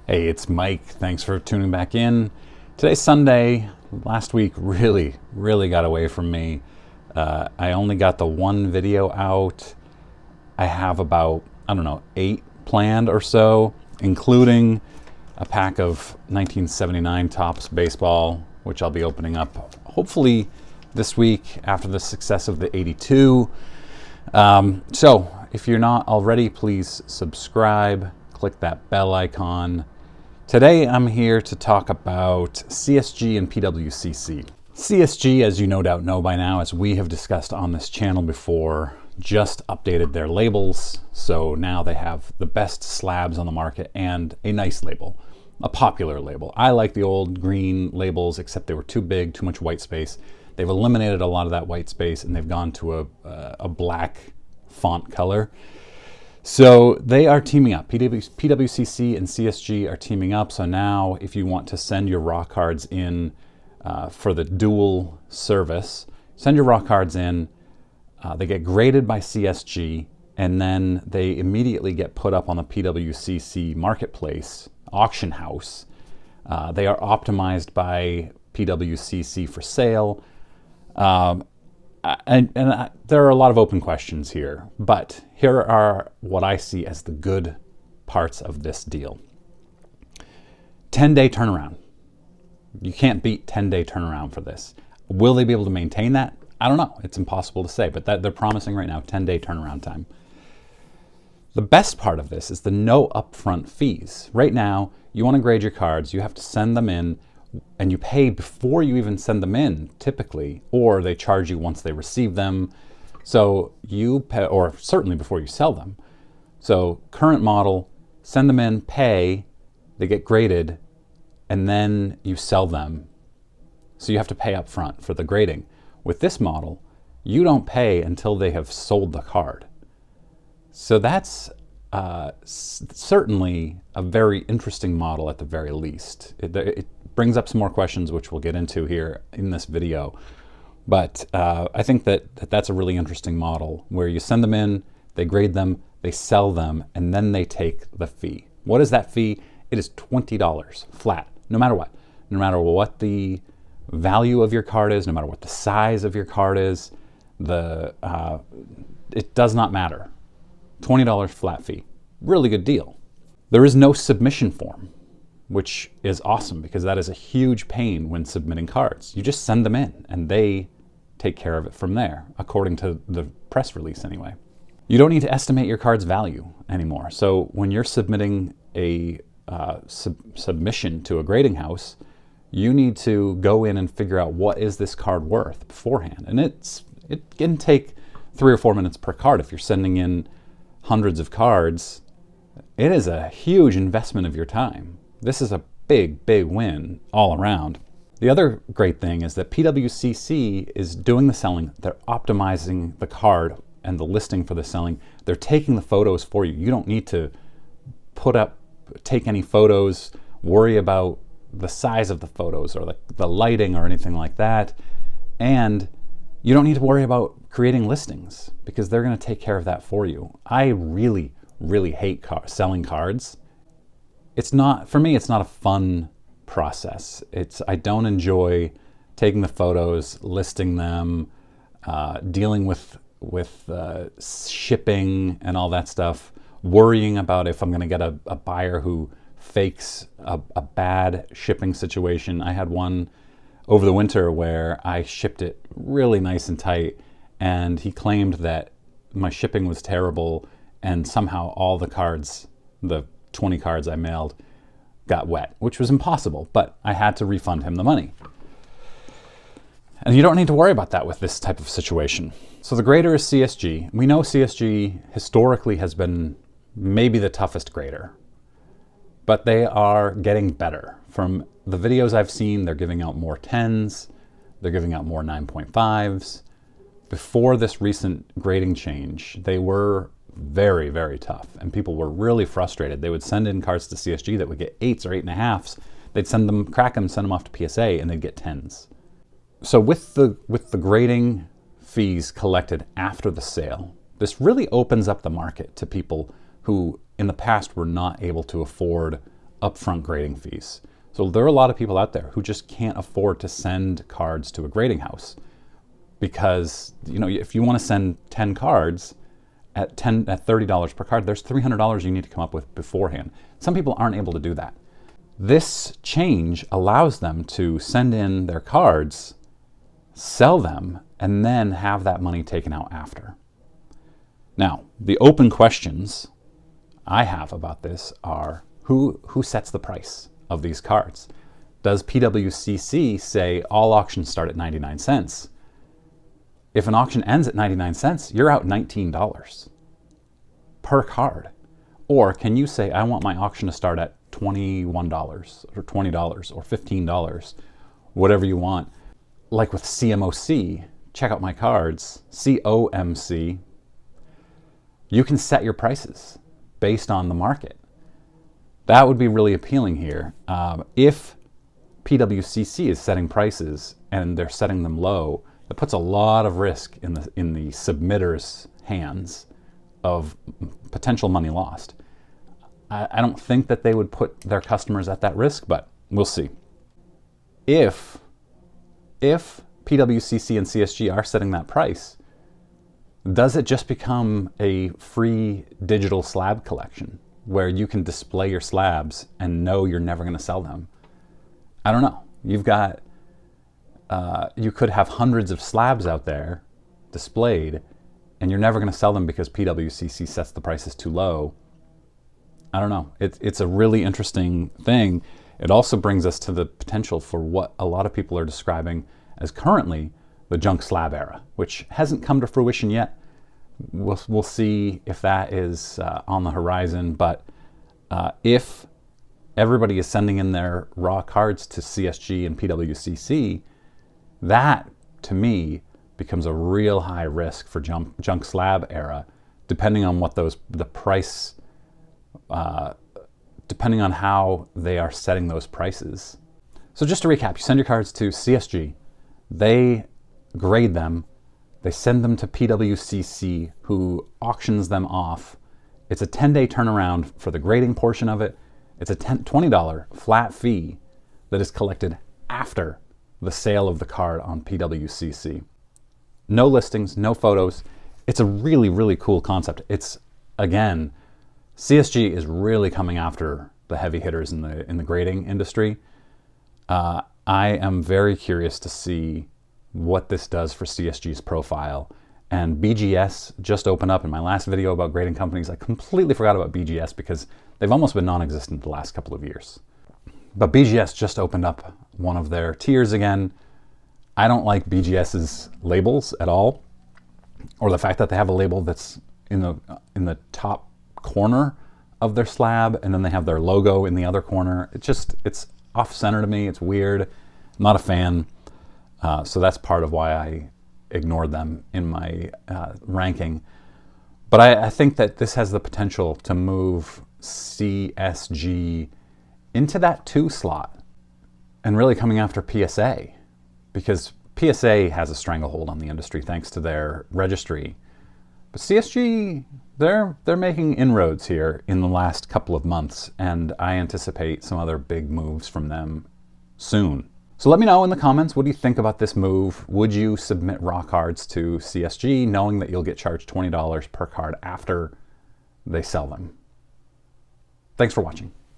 Hey, it's Mike. Thanks for tuning back in. Today's Sunday. Last week really got away from me. I only got the one video out. I have about, 8 planned or so, including a pack of 1979 Topps baseball, which I'll be opening up hopefully this week after the success of the 82. So if you're not already, please subscribe, click that bell icon. Today I'm here to talk about CSG and PWCC. CSG, as you no doubt know by now, as we have discussed on this channel before, just updated their labels. So now they have the best slabs on the market and a nice label, a popular label. I like the old green labels, except they were too big, too much white space. They've eliminated a lot of that white space and they've gone to a black font color. So they are teaming up. PWCC and CSG are teaming up. So now if you want to send your raw cards in for the dual service, send your raw cards in. They get graded by CSG, and then they immediately get put up on the PWCC marketplace auction house. They are optimized by PWCC for sale. And there are a lot of open questions here, but here are what I see as the good parts of this deal. 10-day turnaround. You can't beat 10-day turnaround for this. Will they be able to maintain that? I don't know. It's impossible to say, but they're promising right now 10-day turnaround time. The best part of this is the no upfront fees. Right now, you want to grade your cards, you have to send them in, and you pay before you even send them in, typically, or they charge you once they receive them. So you pay, or certainly before you sell them. So current model, send them in, pay, they get graded, and then you sell them. So you have to pay up front for the grading. With this model, you don't pay until they have sold the card. So that's certainly a very interesting model at the very least. It brings up some more questions, which we'll get into here in this video. But I think that's a really interesting model where you send them in, they grade them, they sell them, and then they take the fee. What is that fee? It is $20 flat, no matter what. No matter what the value of your card is, no matter what the size of your card is, it does not matter. $20 flat fee. Really good deal. There is no submission form, which is awesome because that is a huge pain when submitting cards. You just send them in and they take care of it from there, according to the press release anyway. You don't need to estimate your card's value anymore. So when you're submitting a submission to a grading house, you need to go in and figure out what is this card worth beforehand. And it can take 3 or 4 minutes per card. If you're sending in hundreds of cards, it is a huge investment of your time. This is a big win all around. The other great thing is that PWCC is doing the selling. They're optimizing the card and the listing for the selling. They're taking the photos for you. You don't need to take any photos, worry about the size of the photos or the lighting or anything like that. And you don't need to worry about creating listings because they're going to take care of that for you. I really hate selling cards. For me, it's not a fun process. I don't enjoy taking the photos, listing them, dealing with shipping and all that stuff, worrying about if I'm going to get a buyer who fakes a bad shipping situation. I had one over the winter where I shipped it really nice and tight, and he claimed that my shipping was terrible and somehow all the cards, the 20 cards I mailed, got wet, which was impossible, but I had to refund him the money. And you don't need to worry about that with this type of situation. So the grader is CSG. We know CSG historically has been maybe the toughest grader, but they are getting better. From the videos I've seen, they're giving out more 10s, they're giving out more 9.5s. Before this recent grading change, they were very tough, and people were really frustrated. They would send in cards to CSG that would get 8s or 8.5s. They'd crack them, send them off to PSA, and they'd get 10s. So with the grading fees collected after the sale, this really opens up the market to people who in the past were not able to afford upfront grading fees. So there are a lot of people out there who just can't afford to send cards to a grading house because, you know, if you want to send 10 cards at $30 per card, there's $300 you need to come up with beforehand. Some people aren't able to do that. This change allows them to send in their cards, sell them, and then have that money taken out after. Now, the open questions I have about this are, who sets the price of these cards? Does PWCC say all auctions start at 99 cents? If an auction ends at 99 cents, you're out $19 per card. Or can you say, I want my auction to start at $21 or $20 or $15, whatever you want. Like with CMOC, check out my cards, COMC, you can set your prices based on the market. That would be really appealing here. If PWCC is setting prices and they're setting them low, that puts a lot of risk in the submitter's hands of potential money lost. I don't think that they would put their customers at that risk, but we'll see. If PWCC and CSG are setting that price, does it just become a free digital slab collection where you can display your slabs and know you're never going to sell them? I don't know. You've got, you could have hundreds of slabs out there displayed and you're never going to sell them because PWCC sets the prices too low. I don't know. It's a really interesting thing. It also brings us to the potential for what a lot of people are describing as currently the junk slab era, which hasn't come to fruition yet. We'll see if that is on the horizon, but if everybody is sending in their raw cards to CSG and PWCC, that, to me, becomes a real high risk for junk slab era, depending on what the price, depending on how they are setting those prices. So just to recap, you send your cards to CSG, they grade them, they send them to PWCC, who auctions them off. It's a 10-day turnaround for the grading portion of it. It's a $20 flat fee that is collected after the sale of the card on PWCC. No listings, no photos. It's a really, really cool concept. It's, again, CSG is really coming after the heavy hitters in the grading industry. I am very curious to see what this does for CSG's profile. And BGS just opened up. In my last video about grading companies, I completely forgot about BGS because they've almost been non-existent the last couple of years. But BGS just opened up one of their tiers again. I don't like BGS's labels at all, or the fact that they have a label that's in the top corner of their slab, and then they have their logo in the other corner. It's off-center to me. It's weird. I'm not a fan. So that's part of why I ignored them in my ranking. But I think that this has the potential to move CSG into that 2 slot and really coming after PSA, because PSA has a stranglehold on the industry thanks to their registry. But CSG, they're making inroads here in the last couple of months, and I anticipate some other big moves from them soon. So let me know in the comments, what do you think about this move? Would you submit raw cards to CSG knowing that you'll get charged $20 per card after they sell them? Thanks for watching.